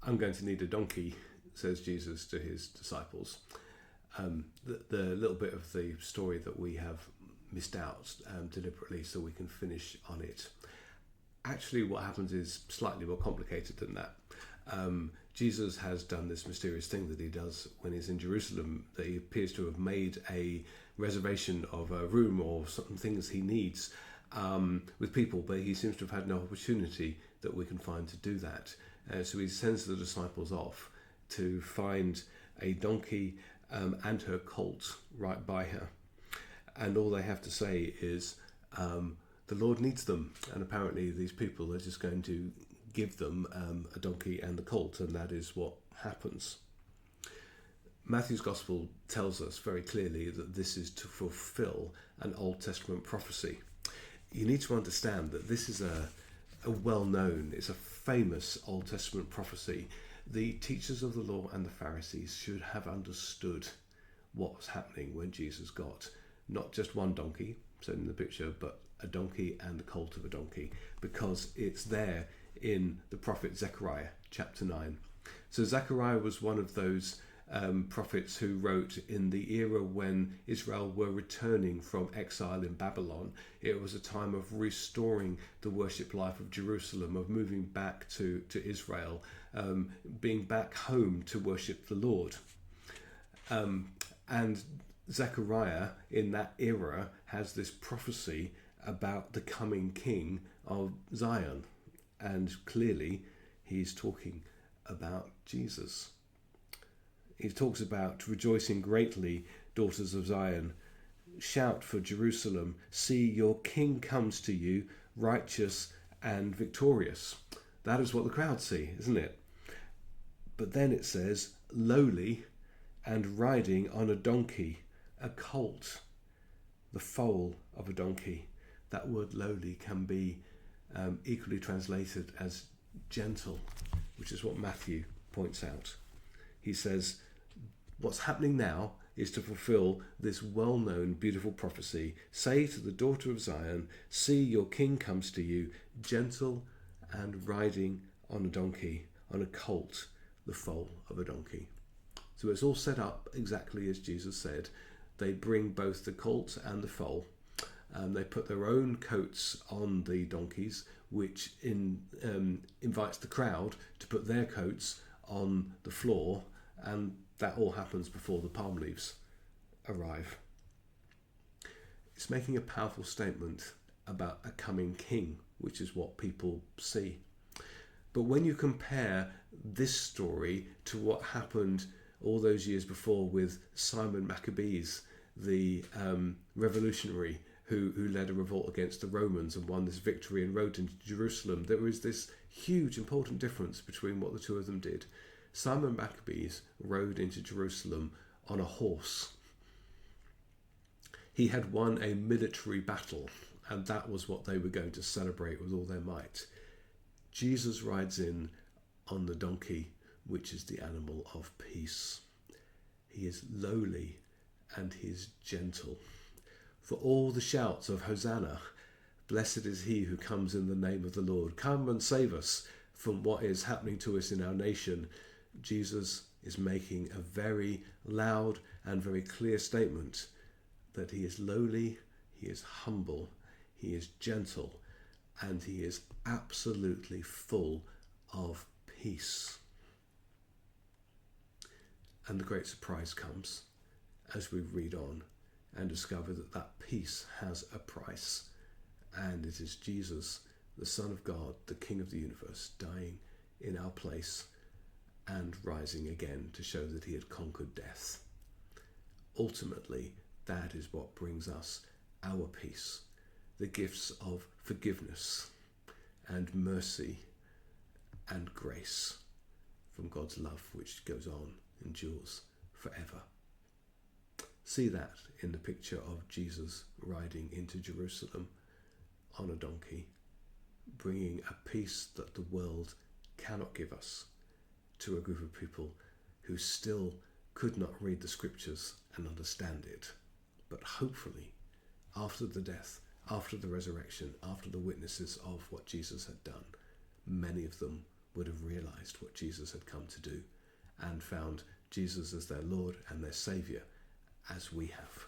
I'm going to need a donkey, says Jesus to his disciples. The little bit of the story that we have missed out deliberately so we can finish on it. Actually, what happens is slightly more complicated than that. Jesus has done this mysterious thing that he does when he's in Jerusalem, that he appears to have made a reservation of a room or some things he needs with people, but he seems to have had no opportunity that we can find to do that. So he sends the disciples off to find a donkey and her colt right by her. And all they have to say is, the Lord needs them. And apparently these people are just going to give them a donkey and a colt, and that is what happens. Matthew's Gospel tells us very clearly that this is to fulfill an Old Testament prophecy. You need to understand that this is a well-known, it's a famous Old Testament prophecy. The teachers of the law and the Pharisees should have understood what was happening when Jesus got not just one donkey, so in the picture, but a donkey and the colt of a donkey, because it's there in the prophet Zechariah chapter 9. So Zechariah was one of those prophets who wrote in the era when Israel were returning from exile in Babylon. It was a time of restoring the worship life of Jerusalem, of moving back to Israel, being back home to worship the Lord. And Zechariah in that era has this prophecy about the coming king of Zion, and clearly he's talking about Jesus. He talks about rejoicing greatly, daughters of Zion. Shout for Jerusalem. See, your king comes to you, righteous and victorious. That is what the crowd see, isn't it? But then it says, lowly and riding on a donkey, a colt, the foal of a donkey. That word lowly can be equally translated as gentle, which is what Matthew points out. He says, what's happening now is to fulfill this well-known, beautiful prophecy. Say to the daughter of Zion, see, your king comes to you, gentle and riding on a donkey, on a colt, the foal of a donkey. So it's all set up exactly as Jesus said. They bring both the colt and the foal. They put their own coats on the donkeys, which invites the crowd to put their coats on the floor, and that all happens before the palm leaves arrive. It's making a powerful statement about a coming king, which is what people see. But when you compare this story to what happened all those years before with Simon Maccabees, the revolutionary who led a revolt against the Romans and won this victory and rode into Jerusalem, there was this huge important difference between what the two of them did. Simon Maccabees rode into Jerusalem on a horse. He had won a military battle, and that was what they were going to celebrate with all their might. Jesus rides in on the donkey, which is the animal of peace. He is lowly and he is gentle. For all the shouts of Hosanna, blessed is he who comes in the name of the Lord. Come and save us from what is happening to us in our nation. Jesus is making a very loud and very clear statement that he is lowly, he is humble, he is gentle, and he is absolutely full of peace. And the great surprise comes as we read on and discover that that peace has a price, and it is Jesus, the Son of God, the King of the universe, dying in our place and rising again to show that he had conquered death. Ultimately, that is what brings us our peace, the gifts of forgiveness and mercy and grace from God's love, which goes on, endures forever. See that in the picture of Jesus riding into Jerusalem on a donkey, bringing a peace that the world cannot give us to a group of people who still could not read the scriptures and understand it. But hopefully, after the death, after the resurrection, after the witnesses of what Jesus had done, many of them would have realized what Jesus had come to do and found Jesus as their Lord and their Saviour, as we have.